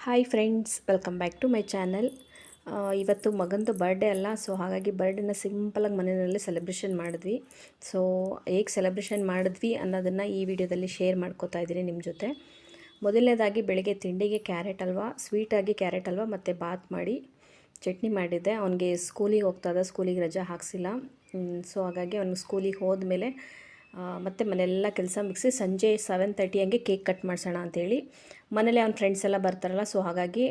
Hi friends, welcome back to my channel. ಇವತ್ತು ಮಗಂದು birthday ಅಲ್ಲ, ಸೊ ಹಾಗಾಗಿ ಬರ್ಡೇನ ಸಿಂಪಲಾಗಿ ಮನೆಯಲ್ಲಿ ಸೆಲೆಬ್ರೇಷನ್ ಮಾಡಿದ್ವಿ. ಸೊ ಹೇಗೆ ಸೆಲೆಬ್ರೇಷನ್ ಮಾಡಿದ್ವಿ ಅನ್ನೋದನ್ನು ಈ ವಿಡಿಯೋದಲ್ಲಿ ಶೇರ್ ಮಾಡ್ಕೋತಾ ಇದ್ದೀನಿ ನಿಮ್ಮ ಜೊತೆ. ಮೊದಲನೇದಾಗಿ ಬೆಳಗ್ಗೆ ತಿಂಡಿಗೆ ಕ್ಯಾರೆಟ್ ಹಲ್ವಾ, ಸ್ವೀಟಾಗಿ ಕ್ಯಾರೆಟ್ ಹಲ್ವಾ ಮತ್ತು ಬಾತ್ ಮಾಡಿ ಚಟ್ನಿ ಮಾಡಿದ್ದೆ. ಅವನಿಗೆ ಸ್ಕೂಲಿಗೆ ಹೋಗ್ತಾಯಿದ್ದ, ಸ್ಕೂಲಿಗೆ ರಜೆ ಹಾಕ್ಸಿಲ್ಲ. ಸೊ ಹಾಗಾಗಿ ಅವ್ನಿಗೆ ಸ್ಕೂಲಿಗೆ ಹೋದ್ಮೇಲೆ ಮತ್ತು ಮನೆಯೆಲ್ಲ ಕೆಲಸ ಮುಗಿಸಿ ಸಂಜೆ 7:30 ಹಂಗೆ ಕೇಕ್ ಕಟ್ ಮಾಡಿಸೋಣ ಅಂಥೇಳಿ ಮನೇಲಿ ಅವ್ನ ಫ್ರೆಂಡ್ಸ್ ಎಲ್ಲ ಬರ್ತಾರಲ್ಲ. ಸೊ ಹಾಗಾಗಿ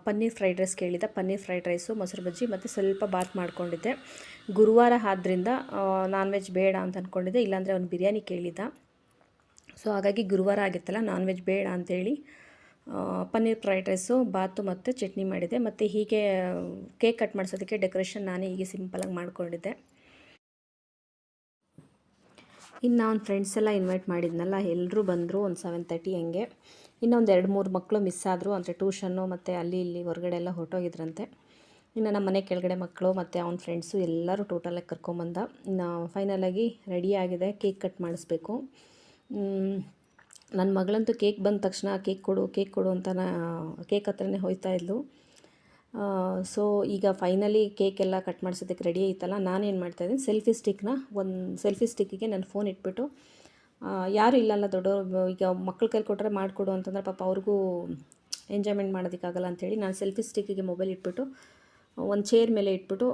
ಪನ್ನೀರ್ ಫ್ರೈಡ್ ರೈಸ್ ಕೇಳಿದ್ದ. ಪನ್ನೀರ್ ಫ್ರೈಡ್ ರೈಸು, ಮೊಸರು ಬಜ್ಜಿ ಮತ್ತು ಸ್ವಲ್ಪ ಬಾತ್ ಮಾಡ್ಕೊಂಡಿದ್ದೆ. ಗುರುವಾರ ಆದ್ದರಿಂದ ನಾನ್ ವೆಜ್ ಬೇಡ ಅಂತ ಅಂದ್ಕೊಂಡಿದ್ದೆ, ಇಲ್ಲಾಂದರೆ ಅವ್ನು ಬಿರಿಯಾನಿ ಕೇಳಿದ್ದ. ಸೊ ಹಾಗಾಗಿ ಗುರುವಾರ ಆಗಿತ್ತಲ್ಲ, ನಾನ್ ವೆಜ್ ಬೇಡ ಅಂಥೇಳಿ ಪನ್ನೀರ್ ಫ್ರೈಡ್ ರೈಸು, ಬಾತು ಮತ್ತು ಚಟ್ನಿ ಮಾಡಿದೆ. ಮತ್ತು ಹೀಗೆ ಕೇಕ್ ಕಟ್ ಮಾಡಿಸೋದಕ್ಕೆ ಡೆಕೋರೇಷನ್ ನಾನೇ ಹೀಗೆ ಸಿಂಪಲಾಗಿ ಮಾಡ್ಕೊಂಡಿದ್ದೆ. ಇನ್ನು ಅವ್ನ ಫ್ರೆಂಡ್ಸ್ ಎಲ್ಲ ಇನ್ವೈಟ್ ಮಾಡಿದ್ನಲ್ಲ, ಎಲ್ಲರೂ ಬಂದರು. ಒಂದು 7:30 ಹಂಗೆ. ಇನ್ನೊಂದು 2-3 ಮಕ್ಕಳು ಮಿಸ್ ಆದರು, ಅಂದರೆ ಟ್ಯೂಷನ್ನು ಮತ್ತು ಅಲ್ಲಿ ಇಲ್ಲಿ ಹೊರಗಡೆ ಎಲ್ಲ ಹೊರಟೋಗಿದ್ರಂತೆ. ಇನ್ನು ನಮ್ಮ ಮನೆ ಕೆಳಗಡೆ ಮಕ್ಕಳು ಮತ್ತು ಅವ್ನ ಫ್ರೆಂಡ್ಸು ಎಲ್ಲರೂ ಟೋಟಲಾಗಿ ಕರ್ಕೊಂಬಂದ. ಇನ್ನು ಫೈನಲಾಗಿ ರೆಡಿಯಾಗಿದೆ, ಕೇಕ್ ಕಟ್ ಮಾಡಿಸ್ಬೇಕು. ನನ್ನ ಮಗಳಂತೂ ಕೇಕ್ ಬಂದ ತಕ್ಷಣ ಕೇಕ್ ಕೊಡು ಅಂತ ಕೇಕ್ ಹತ್ರನೇ ಹೋಗ್ತಾ ಇದ್ಲು. ಸೊ ಈಗ ಫೈನಲಿ ಕೇಕ್ ಎಲ್ಲ ಕಟ್ ಮಾಡಿಸೋದಕ್ಕೆ ರೆಡಿ ಆಯ್ತಲ್ಲ. ನಾನೇನು ಮಾಡ್ತಾಯಿದ್ದೀನಿ, ಸೆಲ್ಫಿ ಸ್ಟಿಕ್ಕಿಗೆ ನನ್ನ ಫೋನ್ ಇಟ್ಬಿಟ್ಟು, ಯಾರು ಇಲ್ಲಲ್ಲ ದೊಡ್ಡವರು, ಈಗ ಮಕ್ಕಳು ಕೈಲಿ ಕೊಟ್ಟರೆ ಮಾಡಿಕೊಡು ಅಂತಂದ್ರೆ ಪಾಪ ಅವ್ರಿಗೂ ಎಂಜಾಯ್ಮೆಂಟ್ ಮಾಡೋದಕ್ಕಾಗಲ್ಲ ಅಂಥೇಳಿ ನಾನು ಸೆಲ್ಫಿ ಸ್ಟಿಕ್ಕಿಗೆ ಮೊಬೈಲ್ ಇಟ್ಬಿಟ್ಟು ಒಂದು ಚೇರ್ ಮೇಲೆ ಇಟ್ಬಿಟ್ಟು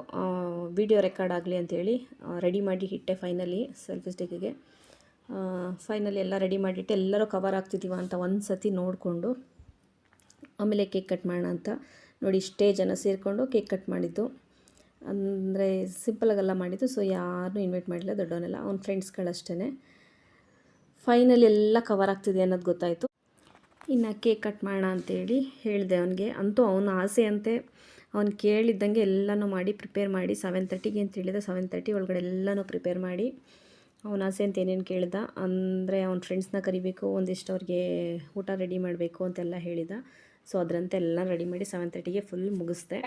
ವಿಡಿಯೋ ರೆಕಾರ್ಡ್ ಆಗಲಿ ಅಂಥೇಳಿ ರೆಡಿ ಮಾಡಿ ಇಟ್ಟೆ. ಫೈನಲಿ ಸೆಲ್ಫಿ ಸ್ಟಿಕ್ಕಿಗೆ ಫೈನಲಿ ಎಲ್ಲ ರೆಡಿ ಮಾಡಿಟ್ಟು ಎಲ್ಲರೂ ಕವರ್ ಆಗ್ತಿದ್ದೀವ ಅಂತ ಒಂದು ಸತಿ ನೋಡಿಕೊಂಡು ಆಮೇಲೆ ಕೇಕ್ ಕಟ್ ಮಾಡೋಣ ಅಂತ ನೋಡಿ. ಇಷ್ಟೇ ಜನ ಸೇರಿಕೊಂಡು ಕೇಕ್ ಕಟ್ ಮಾಡಿದ್ದು, ಅಂದರೆ ಸಿಂಪಲಾಗೆಲ್ಲ ಮಾಡಿದ್ದು. ಸೊ ಯಾರನ್ನೂ ಇನ್ವೈಟ್ ಮಾಡಿಲ್ಲ, ದೊಡ್ಡವನೆಲ್ಲ ಅವ್ನ ಫ್ರೆಂಡ್ಸ್ಗಳಷ್ಟೇ. ಫೈನಲಿ ಎಲ್ಲ ಕವರ್ ಆಗ್ತಿದೆ ಅನ್ನೋದು ಗೊತ್ತಾಯಿತು. ಇನ್ನು ಕೇಕ್ ಕಟ್ ಮಾಡೋಣ ಅಂತೇಳಿ ಹೇಳಿದೆ ಅವನಿಗೆ. ಅಂತೂ ಅವನ ಆಸೆ ಅಂತೆ, ಅವ್ನು ಕೇಳಿದ್ದಂಗೆ ಎಲ್ಲನೂ ಮಾಡಿ ಪ್ರಿಪೇರ್ ಮಾಡಿ 7:30ಗೆ ಅಂತ ಹೇಳಿದ. 7:30 ಒಳಗಡೆ ಎಲ್ಲನೂ ಪ್ರಿಪೇರ್ ಮಾಡಿ ಅವನ ಆಸೆ ಅಂತ ಏನೇನು ಕೇಳಿದ, ಅಂದರೆ ಅವ್ನ ಫ್ರೆಂಡ್ಸ್ನ ಕರಿಬೇಕು, ಒಂದಿಷ್ಟು ಅವ್ರಿಗೆ ಊಟ ರೆಡಿ ಮಾಡಬೇಕು ಅಂತೆಲ್ಲ ಹೇಳಿದ. ಸೊ ಅದರಂತೆ ಎಲ್ಲ ರೆಡಿ ಮಾಡಿ 7:30ಗೆ ಫುಲ್ ಮುಗಿಸ್ದೆ.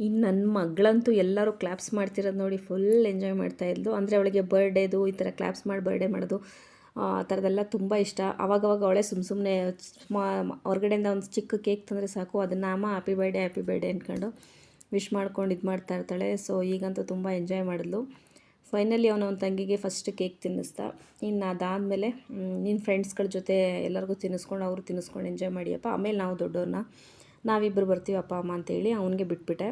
ಇನ್ನು ನನ್ನ ಮಗಳಂತೂ ಎಲ್ಲರೂ ಕ್ಲಾಪ್ಸ್ ಮಾಡ್ತಿರೋದು ನೋಡಿ ಫುಲ್ ಎಂಜಾಯ್ ಮಾಡ್ತಾಯಿದ್ಲು. ಅಂದರೆ ಅವಳಿಗೆ ಬರ್ಡೇದು ಈ ಥರ ಕ್ಲಾಪ್ಸ್ ಮಾಡಿ ಬರ್ಡೇ ಮಾಡೋದು ಆ ಥರದ್ದೆಲ್ಲ ತುಂಬ ಇಷ್ಟ. ಆವಾಗವಾಗ ಅವಳೇ ಸುಮ್ಮನೆ ಹೊರಗಡೆಯಿಂದ ಒಂದು ಚಿಕ್ಕ ಕೇಕ್ ತಂದರೆ ಸಾಕು, ಅದನ್ನು ಅಮ್ಮ ಹ್ಯಾಪಿ ಬರ್ಡೇ ಅಂದ್ಕೊಂಡು ವಿಶ್ ಮಾಡ್ಕೊಂಡು ಇದು ಮಾಡ್ತಾ ಇರ್ತಾಳೆ. ಸೊ ಈಗಂತೂ ತುಂಬ ಎಂಜಾಯ್ ಮಾಡಿದ್ಲು. ಫೈನಲಿ ಅವನ ತಂಗಿಗೆ ಫಸ್ಟ್ ಕೇಕ್ ತಿನ್ನಿಸ್ದ. ಇನ್ನು ಅದಾದಮೇಲೆ ನಿನ್ನ ಫ್ರೆಂಡ್ಸ್ಗಳ ಜೊತೆ ಎಲ್ಲರಿಗೂ ತಿನ್ನಿಸ್ಕೊಂಡು ಅವರು ತಿನ್ನಿಸ್ಕೊಂಡು ಎಂಜಾಯ್ ಮಾಡಿಯಪ್ಪ, ಆಮೇಲೆ ನಾವು ದೊಡ್ಡವ್ರನ್ನ ನಾವಿಬ್ಬರು ಬರ್ತೀವಪ್ಪ ಅಮ್ಮ ಅಂತೇಳಿ ಅವನಿಗೆ ಬಿಟ್ಬಿಟ್ಟೆ.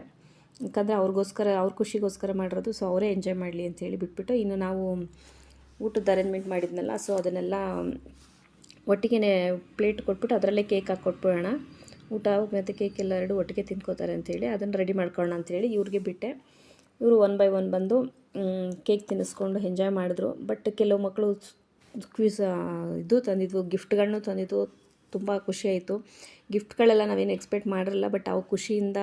ಯಾಕಂದರೆ ಅವ್ರ ಖುಷಿಗೋಸ್ಕರ ಮಾಡಿರೋದು, ಸೊ ಅವರೇ ಎಂಜಾಯ್ ಮಾಡಲಿ ಅಂತೇಳಿ ಬಿಟ್ಬಿಟ್ಟು, ಇನ್ನು ನಾವು ಊಟದ ಅರೇಂಜ್ಮೆಂಟ್ ಮಾಡಿದ್ನಲ್ಲ, ಸೊ ಅದನ್ನೆಲ್ಲ ಒಟ್ಟಿಗೆ ಪ್ಲೇಟ್ ಕೊಟ್ಬಿಟ್ಟು ಅದರಲ್ಲೇ ಕೇಕ್ ಹಾಕಿ ಕೊಟ್ಬಿಡೋಣ. ಊಟ ಮತ್ತು ಕೇಕ್ ಎಲ್ಲ ಎರಡು ಒಟ್ಟಿಗೆ ತಿನ್ಕೋತಾರೆ ಅಂಥೇಳಿ ಅದನ್ನು ರೆಡಿ ಮಾಡ್ಕೊಳ್ಳೋಣ ಅಂಥೇಳಿ ಇವ್ರಿಗೆ ಬಿಟ್ಟೆ. ಇವರು 1 by 1 ಬಂದು ಕೇಕ್ ತಿನ್ನಿಸ್ಕೊಂಡು ಎಂಜಾಯ್ ಮಾಡಿದ್ರು. ಬಟ್ ಕೆಲವು ಮಕ್ಕಳು ಇದು ತಂದಿದ್ವು, ಗಿಫ್ಟ್ಗಳನ್ನೂ ತಂದಿದ್ವು. ತುಂಬ ಖುಷಿಯಾಯಿತು. ಗಿಫ್ಟ್ಗಳೆಲ್ಲ ನಾವೇನು ಎಕ್ಸ್ಪೆಕ್ಟ್ ಮಾಡಿರಲ್ಲ, ಬಟ್ ಅವು ಖುಷಿಯಿಂದ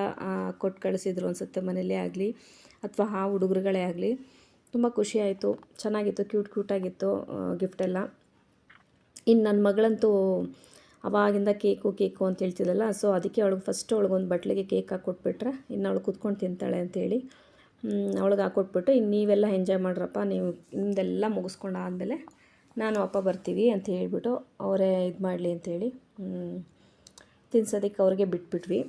ಕೊಟ್ಟು ಕಳಿಸಿದ್ರು ಅನಿಸುತ್ತೆ, ಮನೆಯಲ್ಲೇ ಆಗಲಿ ಅಥವಾ ಆ ಹುಡುಗರುಗಳೇ ಆಗಲಿ. ತುಂಬ ಖುಷಿಯಾಯಿತು, ಚೆನ್ನಾಗಿತ್ತು, ಕ್ಯೂಟಾಗಿತ್ತು ಗಿಫ್ಟೆಲ್ಲ. ಇನ್ನು ನನ್ನ ಮಗಳಂತೂ ಅವಾಗಿಂದ ಕೇಕು ಅಂತ ಹೇಳ್ತಿದ್ದಲ್ಲ, ಸೊ ಅದಕ್ಕೆ ಅವಳಿಗೊಂದು ಬಟ್ಲಿಗೆ ಕೇಕ್ ಹಾಕ್ಕೊಟ್ಬಿಟ್ರೆ ಇನ್ನು ಅವಳು ಕೂತ್ಕೊಂಡು ತಿಂತಾಳೆ ಅಂಥೇಳಿ ಅವಳಿಗೆ ಹಾಕ್ಕೊಟ್ಬಿಟ್ಟು, ಇನ್ನು ನೀವೆಲ್ಲ ಎಂಜಾಯ್ ಮಾಡ್ರಪ್ಪ, ನೀವು ನಿಮ್ಮದೆಲ್ಲ ಮುಗಿಸ್ಕೊಂಡು ಆದಮೇಲೆ ನಾನು ಅಪ್ಪ ಬರ್ತೀವಿ ಅಂತ ಹೇಳ್ಬಿಟ್ಟು ಅವರೇ ಇದು ಮಾಡಲಿ ಅಂಥೇಳಿ ತಿನ್ಸೋದಕ್ಕೆ ಅವ್ರಿಗೆ ಬಿಟ್ಬಿಟ್ವಿ.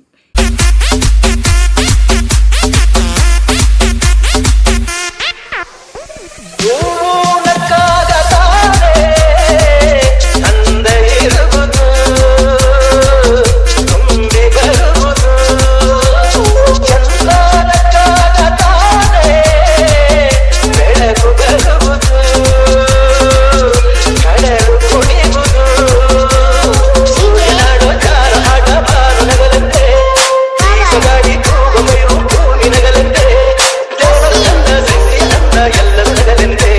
ಎಲ್ಲರೂ ನಗಲೆಂದೇ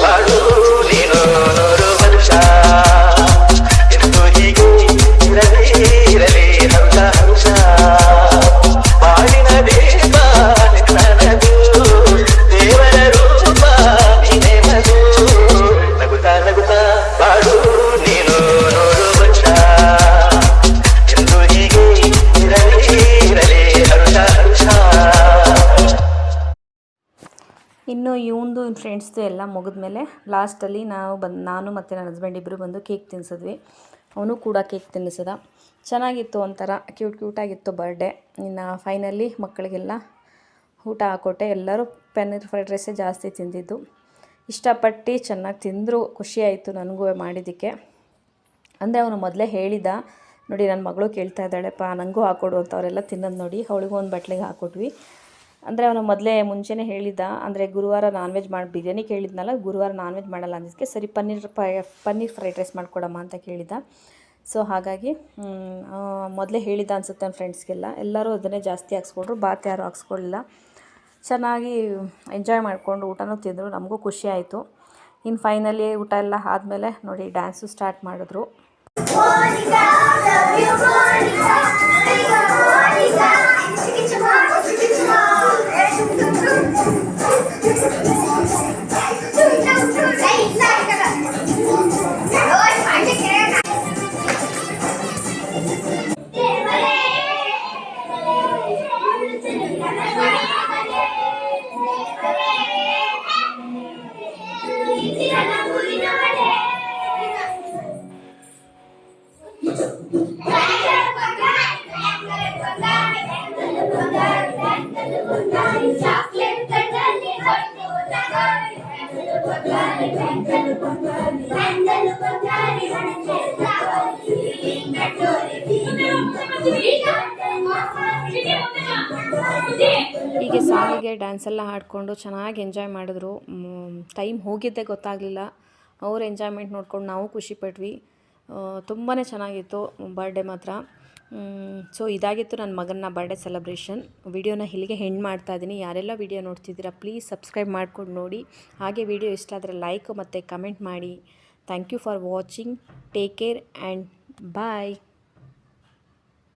ಬಾಳು ನೀನು 100 ವರ್ಷ ಎಂದು ಹೀಗೆ ಇರಲಿ ಇರಲಿ ಹಂಸ ಹಂಸ ಬಾಳಿನ ದೀಪ ನಿನ್ನದು ದೇವರ ರೂಪ ನೀನೇ ಮದು ನಗುತ್ತಾ ನಗುತ್ತಾ ಬಾಳು ನೀನು 100 ವರ್ಷ ಎಂದು ಹೀಗೆ ಇರಲಿ ಇರಲಿ ಹಂಸ ಹಂಸ. ಇನ್ನು ಇವಂದು ಫ್ರೆಂಡ್ಸ್ದು ಎಲ್ಲ ಮುಗಿದ್ಮೇಲೆ ಲಾಸ್ಟಲ್ಲಿ ನಾನು ಮತ್ತು ನನ್ನ ಹಸ್ಬೆಂಡ್ ಇಬ್ಬರು ಬಂದು ಕೇಕ್ ತಿನ್ನಿಸಿದ್ವಿ. ಅವನು ಕೂಡ ಕೇಕ್ ತಿನ್ನಿಸಿದ. ಚೆನ್ನಾಗಿತ್ತು, ಒಂಥರ ಕ್ಯೂಟಾಗಿತ್ತು ಬರ್ಡೇ. ಇನ್ನು ಫೈನಲಿ ಮಕ್ಕಳಿಗೆಲ್ಲ ಊಟ ಹಾಕ್ಕೊಟ್ಟೆ. ಎಲ್ಲರೂ ಪನ್ನೀರ್ ಫ್ರೈಡ್ ರೈಸೇ ಜಾಸ್ತಿ ತಿಂದಿದ್ದು. ಇಷ್ಟಪಟ್ಟು ಚೆನ್ನಾಗಿ ತಿಂದರು. ಖುಷಿಯಾಯಿತು ನನಗೂ ಮಾಡಿದ್ದಕ್ಕೆ. ಅಂದರೆ ಅವನು ಮೊದಲೇ ಹೇಳಿದ, ನೋಡಿ ನನ್ನ ಮಗಳು ಕೇಳ್ತಾ ಇದ್ದಾಳೆಪ್ಪ ನನಗೂ ಹಾಕ್ಕೊಡು ಅಂತ. ಅವರೆಲ್ಲ ತಿನ್ನೋದು ನೋಡಿ ಅವಳಿಗೂ ಒಂದು ಬಟ್ಲಿಗೆ ಹಾಕ್ಕೊಟ್ವಿ. ಅಂದರೆ ಅವನು ಮೊದಲೇ ಮುಂಚೆನೇ ಹೇಳಿದ್ದ, ಅಂದರೆ ಗುರುವಾರ ನಾನ್ ವೆಜ್ ಬಿರಿಯಾನಿ ಕೇಳಿದ್ನಲ್ಲ, ಗುರುವಾರ ನಾನ್ ವೆಜ್ ಮಾಡಲ್ಲ ಅಂದಿದ್ದಕ್ಕೆ ಸರಿ ಪನ್ನೀರ್ ಫ್ರೈಡ್ ರೈಸ್ ಮಾಡ್ಕೊಡಮ್ಮ ಅಂತ ಕೇಳಿದ್ದ. ಸೊ ಹಾಗಾಗಿ ಮೊದಲೇ ಹೇಳಿದ್ದ ಅನಿಸುತ್ತೆ ನನ್ನ ಫ್ರೆಂಡ್ಸ್ಗೆಲ್ಲ. ಎಲ್ಲರೂ ಅದನ್ನೇ ಜಾಸ್ತಿ ಹಾಕ್ಸ್ಕೊಂಡ್ರು, ಬಾತ್ ಯಾರು ಹಾಕ್ಸ್ಕೊಳ್ಳಿಲ್ಲ. ಚೆನ್ನಾಗಿ ಎಂಜಾಯ್ ಮಾಡಿಕೊಂಡು ಊಟನೂ ತಿಂದರು. ನಮಗೂ ಖುಷಿ ಆಯಿತು. ಇನ್ನು ಫೈನಲಿ ಊಟ ಎಲ್ಲ ಆದಮೇಲೆ ನೋಡಿ ಡ್ಯಾನ್ಸು ಸ್ಟಾರ್ಟ್ ಮಾಡಿದ್ರು. ಹೀಗೆ ಸಾಂಗಿಗೆ ಡ್ಯಾನ್ಸೆಲ್ಲ ಹಾಡಿಕೊಂಡು ಚೆನ್ನಾಗಿ ಎಂಜಾಯ್ ಮಾಡಿದ್ರು. ಟೈಮ್ ಹೋಗಿದ್ದೇ ಗೊತ್ತಾಗಲಿಲ್ಲ. ಅವ್ರ ಎಂಜಾಯ್ಮೆಂಟ್ ನೋಡ್ಕೊಂಡು ನಾವು ಖುಷಿಪಟ್ವಿ. ತುಂಬಾ ಚೆನ್ನಾಗಿತ್ತು ಬರ್ಡೇ ಮಾತ್ರ. ಸೊ ಇದಾಗಿತ್ತು ನನ್ನ ಮಗನ ಬರ್ಡೇ ಸೆಲೆಬ್ರೇಷನ್. ವಿಡಿಯೋನ ಇಲ್ಲಿಗೆ ಹೆಂಡ್ ಮಾಡ್ತಾ ಇದ್ದೀನಿ. ಯಾರೆಲ್ಲ ವಿಡಿಯೋ ನೋಡ್ತಿದ್ದೀರಾ ಪ್ಲೀಸ್ ಸಬ್ಸ್ಕ್ರೈಬ್ ಮಾಡ್ಕೊಂಡು ನೋಡಿ. ಹಾಗೆ ವಿಡಿಯೋ ಇಷ್ಟ ಆದರೆ ಲೈಕ್ ಮತ್ತು ಕಮೆಂಟ್ ಮಾಡಿ. Thank you for watching. Take care and bye.